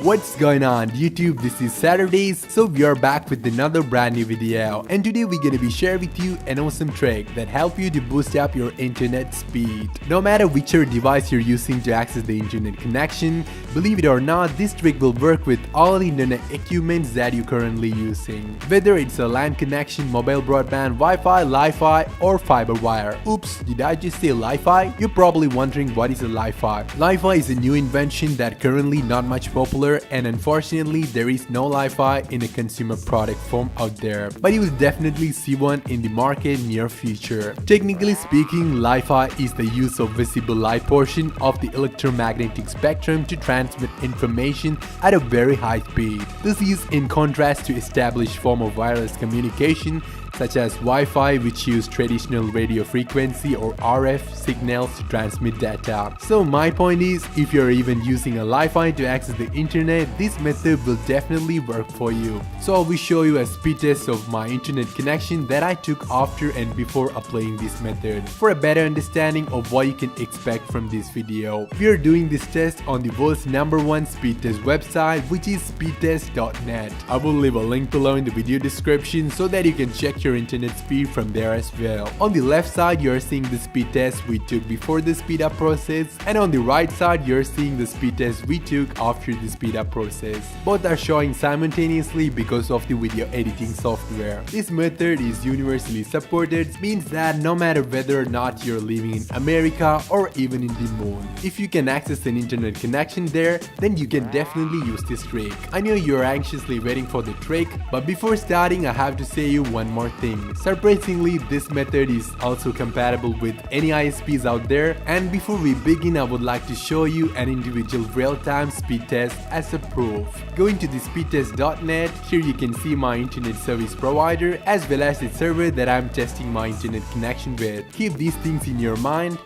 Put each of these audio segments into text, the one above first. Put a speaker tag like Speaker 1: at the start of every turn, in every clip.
Speaker 1: What's going on YouTube? This is Saturdays, so we are back with another brand new video, and today we're gonna be sharing with you an awesome trick that help you to boost up your internet speed. No matter whichever device you're using to access the internet connection, believe it or not, this trick will work with all the internet equipments that you're currently using. Whether it's a LAN connection, mobile broadband, Wi-Fi, Li-Fi, or fiber wire. Oops, did I just say Li-Fi? You're probably wondering what is a Li-Fi. Li-Fi is a new invention that currently not much popular, and unfortunately there is no Li-Fi in a consumer product form out there, but you will definitely see one in the market near future. Technically speaking, Li-Fi is the use of visible light portion of the electromagnetic spectrum to transmit information at a very high speed. This is in contrast to established form of wireless communication such as Wi-Fi, which use traditional radio frequency or RF signals to transmit data. So my point is, if you're even using a Li-Fi to access the internet, this method will definitely work for you. So I will show you a speed test of my internet connection that I took after and before applying this method, for a better understanding of what you can expect from this video. We are doing this test on the world's #1 speed test website, which is speedtest.net. I will leave a link below in the video description so that you can check your internet speed from there as well. On the left side, you're seeing the speed test we took before the speed up process, and on the right side, you're seeing the speed test we took after the speed up process. Both are showing simultaneously because of the video editing software. This method is universally supported, means that no matter whether or not you're living in America or even in the moon, if you can access an internet connection there, then you can definitely use this trick. I know you're anxiously waiting for the trick, but before starting, I have to say you one more thing. Surprisingly, this method is also compatible with any ISPs out there, and before we begin, I would like to show you an individual real-time speed test as a proof. Going to the speedtest.net, here you can see my internet service provider as well as the server that I'm testing my internet connection with. Keep these things in your mind.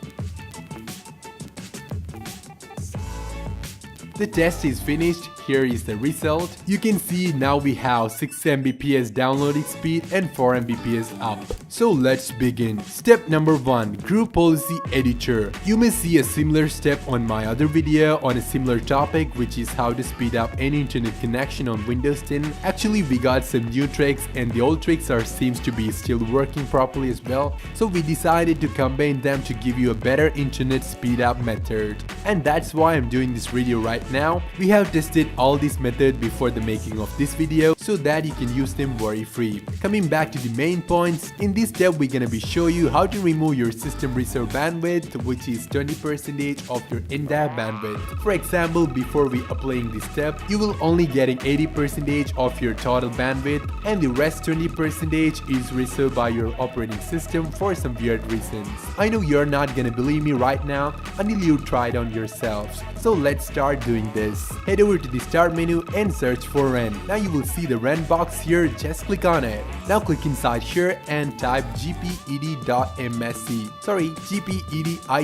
Speaker 1: The test is finished. Here is the result. You can see now we have 6 Mbps downloading speed and 4 Mbps up. So let's begin. Step number 1, Group Policy Editor. You may see a similar step on my other video on a similar topic, which is how to speed up any internet connection on Windows 10. Actually, we got some new tricks, and the old tricks seems to be still working properly as well. So we decided to combine them to give you a better internet speed up method. And that's why I'm doing this video right now. We have tested all these methods before the making of this video so that you can use them worry free. Coming back to the main points, in this step we're gonna be show you how to remove your system reserve bandwidth, which is 20% of your entire bandwidth. For example, before we applying this step, you will only getting 80% of your total bandwidth, and the rest 20% is reserved by your operating system for some weird reasons. I know you're not gonna believe me right now until you try it on yourselves. So let's start doing this. Head over to the start menu and search for REN. Now you will see the REN box here, just click on it. Now click inside here and type gped.msc. Sorry, gpedit.msc,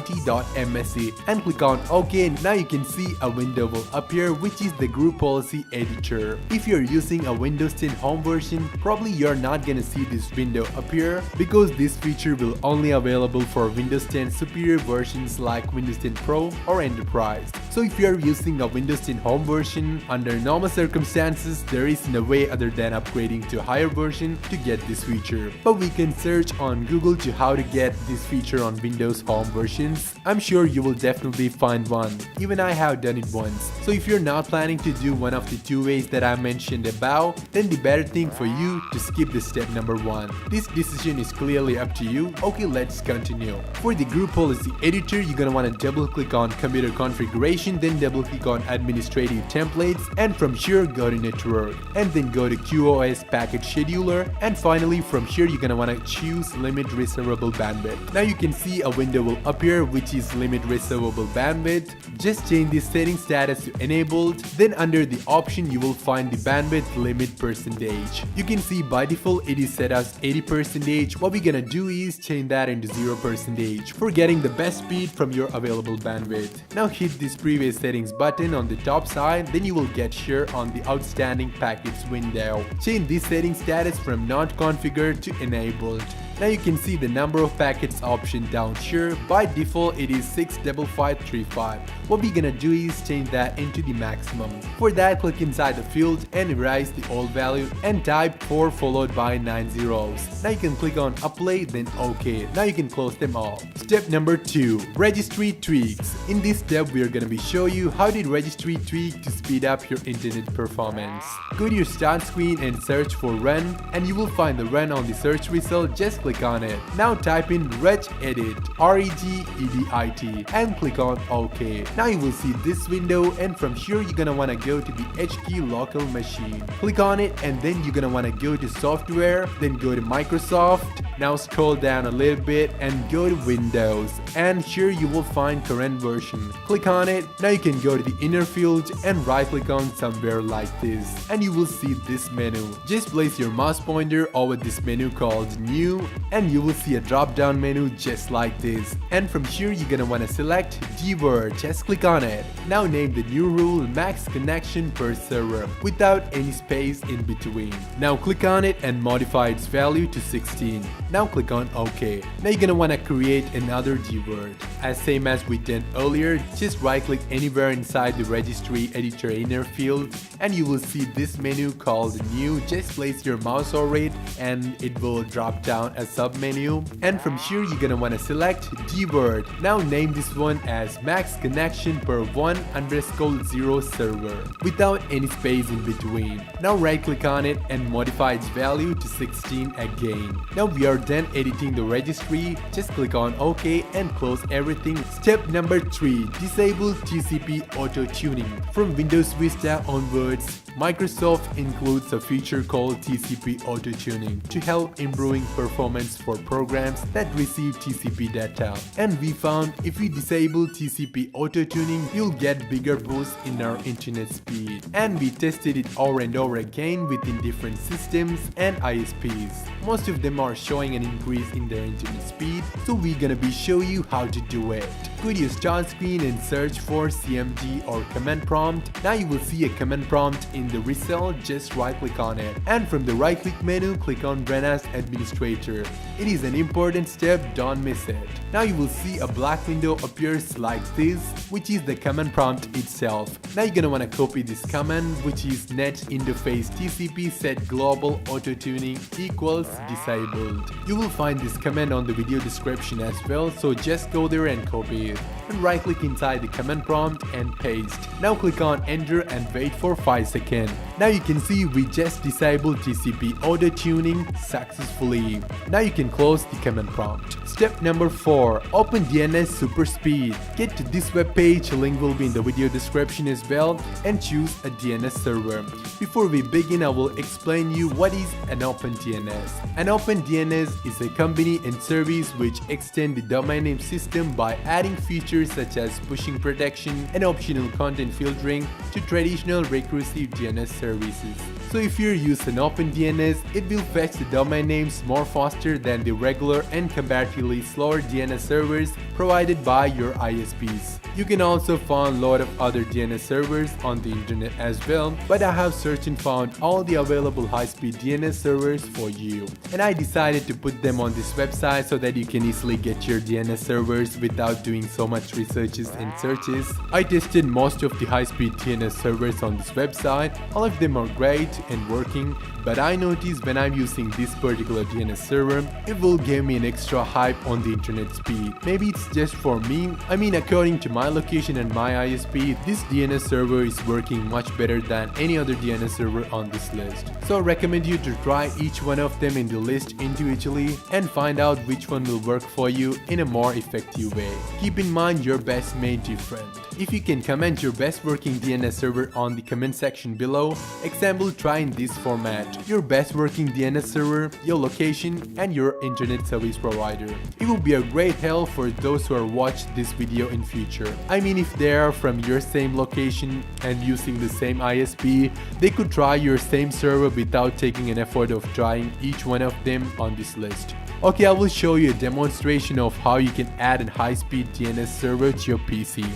Speaker 1: and click on OK. Now you can see a window will appear, which is the Group Policy Editor. If you're using a Windows 10 home version, probably you're not gonna see this window appear because this feature will only available for Windows 10 superior versions like Windows 10 Pro or Enterprise. So if you're using a Windows 10 home version, under normal circumstances, there is no way other than upgrading to a higher version to get this feature. But we can search on Google to how to get this feature on Windows home versions. I'm sure you will definitely find one. Even I have done it once. So if you're not planning to do one of the two ways that I mentioned above, then the better thing for you to skip the step number 1. This decision is clearly up to you. Okay, let's continue. For the Group Policy Editor, you're gonna want to double click on Computer Configuration, then double click on Administrative Templates, and from here go to Network, and then go to QoS Packet Scheduler, and finally from here you're gonna want to choose Limit Reservable Bandwidth. Now you can see a window will appear, which is Limit Reservable Bandwidth. Just change the setting status to enabled, then under the option you will find the bandwidth limit percentage. You can see by default it is set as 80%. What we're gonna do is change that into 0% for getting the best speed from your available bandwidth. Now hit this previous settings button on the top side, then you will get here on the outstanding packets window. Change this setting status from not configured to enabled. Now you can see the number of packets option down here. By default it is 65535. What we're gonna do is change that into the maximum. For that, click inside the field and erase the old value and type 4 followed by 9 zeros. Now you can click on apply, then OK. Now you can close them all. Step number 2, registry tweaks. In this step we are gonna be show you how to registry tweak to speed up your internet performance. Go to your start screen and search for run, and you will find the run on the search result. Just click on it. Now type in regedit, regedit, and click on OK. Now you will see this window, and from here you're gonna wanna go to the HKey local machine. Click on it, and then you're gonna wanna go to software, then go to Microsoft. Now scroll down a little bit and go to Windows, and here you will find current version. Click on it. Now you can go to the inner field and right click on somewhere like this, and you will see this menu. Just place your mouse pointer over this menu called new, and you will see a drop down menu just like this, and from here you're gonna wanna select dword. Just click on it. Now name the new rule max connection per server without any space in between. Now click on it and modify its value to 16. Now click on OK. Now you're gonna wanna create another dword. As same as we did earlier, just right click anywhere inside the registry editor inner field, and you will see this menu called new. Just place your mouse over it and it will drop down a sub menu, and from here you're gonna wanna select dword. Now name this one as max connection per 1_0 server without any space in between. Now right click on it and modify its value to 16 again. Now we are done editing the registry. Just click on OK and close everything. Step number 3, disable TCP auto tuning. From Windows Vista onwards, Microsoft includes a feature called TCP auto tuning to help improving performance for programs that receive TCP data. And we found if we disable TCP auto tuning, you'll get bigger boost in our internet speed. And we tested it over and over again within different systems and ISPs. Most of them are showing an increase in their internet speed, so we're gonna be show you how to do it. Go to your start screen and search for CMD or command prompt. Now you will see a command prompt in the result. Just right click on it, and from the right click menu click on Run as Administrator. It is an important step, don't miss it. Now you will see a black window appears like this, which is the command prompt itself. Now you're gonna wanna copy this command, which is net interface TCP set global auto tuning equals disabled. You will find this command on the video description as well, so just go there and copy it. And right click inside the command prompt and paste. Now click on enter and wait for 5 seconds. Now you can see we just disabled TCP auto tuning successfully. Now you can close the command prompt. Step number 4, open DNS super speed. Get to this web page, link will be in the video description as well, and choose a DNS server. Before we begin, I will explain you what is an open DNS. An open DNS is a company and service which extend the domain name system by adding features such as pushing protection and optional content filtering to traditional recursive DNS services. So if you use an open DNS, it will fetch the domain names more faster than the regular and comparatively slower DNS servers provided by your ISPs. You can also find a lot of other DNS servers on the internet as well, but I have searched and found all the available high-speed DNS servers for you. And I decided to put them on this website so that you can easily get your DNS servers without doing so much researches and searches. I tested most of the high-speed DNS servers on this website. All of them are great and working, but I noticed when I'm using this particular DNS server, it will give me an extra hype on the internet speed. Maybe it's just for me. I mean, according to my location and my ISP, this DNS server is working much better than any other DNS server on this list. So I recommend you to try each one of them in the list individually and find out which one will work for you in a more effective way. Keep in mind your best may different. If you can comment your best working DNS server on the comment section below, example try in this format: your best working DNS server, your location, and your internet service provider. It will be a great help for those who are watched this video in future. I mean, if they are from your same location and using the same ISP, they could try your same server without taking an effort of trying each one of them on this list. Okay, I will show you a demonstration of how you can add a high-speed DNS server to your PC.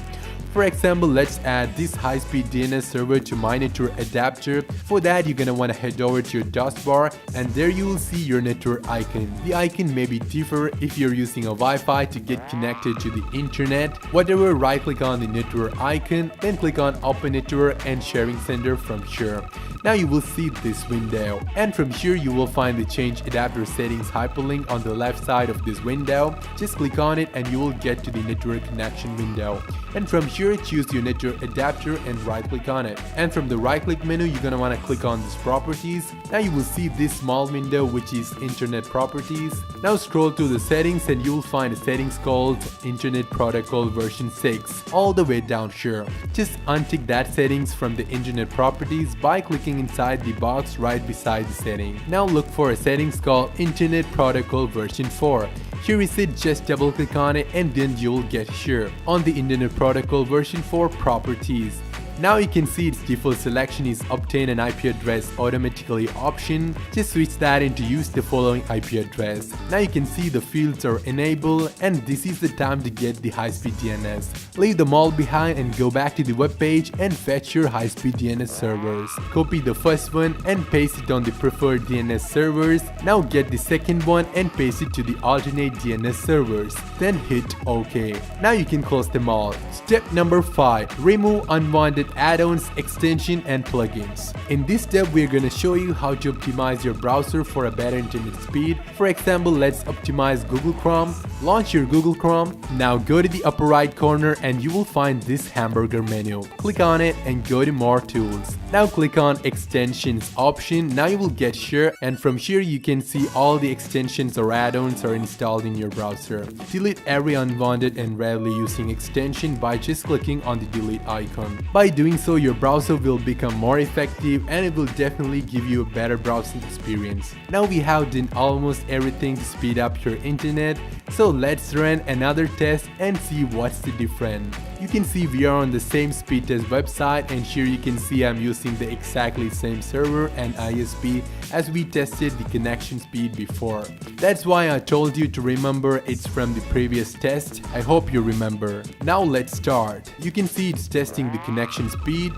Speaker 1: For example, let's add this high-speed DNS server to my network adapter. For that, you're gonna wanna head over to your taskbar, and there you will see your network icon. The icon may be different if you're using a Wi-Fi to get connected to the internet. Whatever, right-click on the network icon, then click on Open Network and Sharing Center from here. Now you will see this window, and from here you will find the Change Adapter Settings hyperlink on the left side of this window. Just click on it and you will get to the network connection window. And from here, choose your network adapter and right click on it. And from the right click menu, you're gonna wanna click on this properties. Now you will see this small window which is internet properties. Now scroll to the settings and you will find a settings called Internet Protocol version 6 all the way down here. Just untick that settings from the internet properties by clicking inside the box right beside the setting. Now look for a settings called Internet Protocol version 4. Here is it, just double click on it and then you'll get here on the Internet Protocol version 4 properties. Now you can see its default selection is obtain an IP address automatically option. Just switch that into use the following IP address. Now you can see the fields are enabled and this is the time to get the high-speed DNS. Leave them all behind and go back to the web page and fetch your high-speed DNS servers. Copy the first one and paste it on the preferred DNS servers. Now get the second one and paste it to the alternate DNS servers. Then hit OK. Now you can close them all. Step number 5. Remove unwanted add-ons, extension and plugins. In this step, we are going to show you how to optimize your browser for a better internet speed. For example, let's optimize Google Chrome. Launch your Google Chrome. Now go to the upper right corner and you will find this hamburger menu. Click on it and go to More Tools. Now click on Extensions option. Now you will get here, and from here you can see all the extensions or add-ons are installed in your browser. Delete every unwanted and rarely using extension by just clicking on the delete icon. By doing so, your browser will become more effective and it will definitely give you a better browsing experience. Now we have done almost everything to speed up your internet, so let's run another test and see what's the difference. You can see we are on the same speed test website, and here you can see I'm using the exactly same server and ISP as we tested the connection speed before. That's why I told you to remember it's from the previous test. I hope you remember. Now let's start. You can see it's testing the connection speed.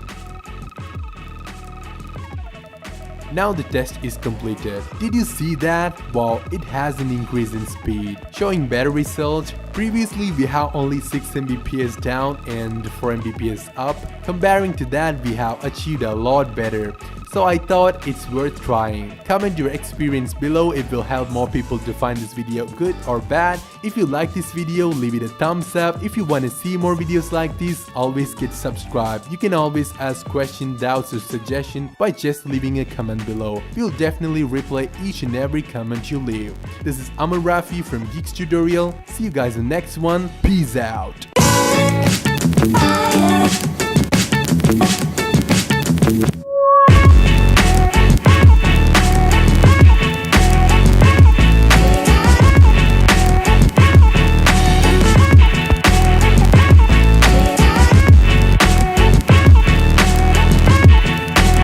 Speaker 1: Now the test is completed. Did you see that? Wow, it has an increase in speed, showing better results. Previously we have only 6 Mbps down and 4 Mbps up. Comparing to that, we have achieved a lot better. So I thought it's worth trying. Comment your experience below, it will help more people to find this video good or bad. If you like this video, leave it a thumbs up. If you want to see more videos like this, always get subscribed. You can always ask questions, doubts or suggestions by just leaving a comment below. We'll definitely reply each and every comment you leave. This is Amal Rafi from Geeks Tutorial. See you guys in the next one. Peace out.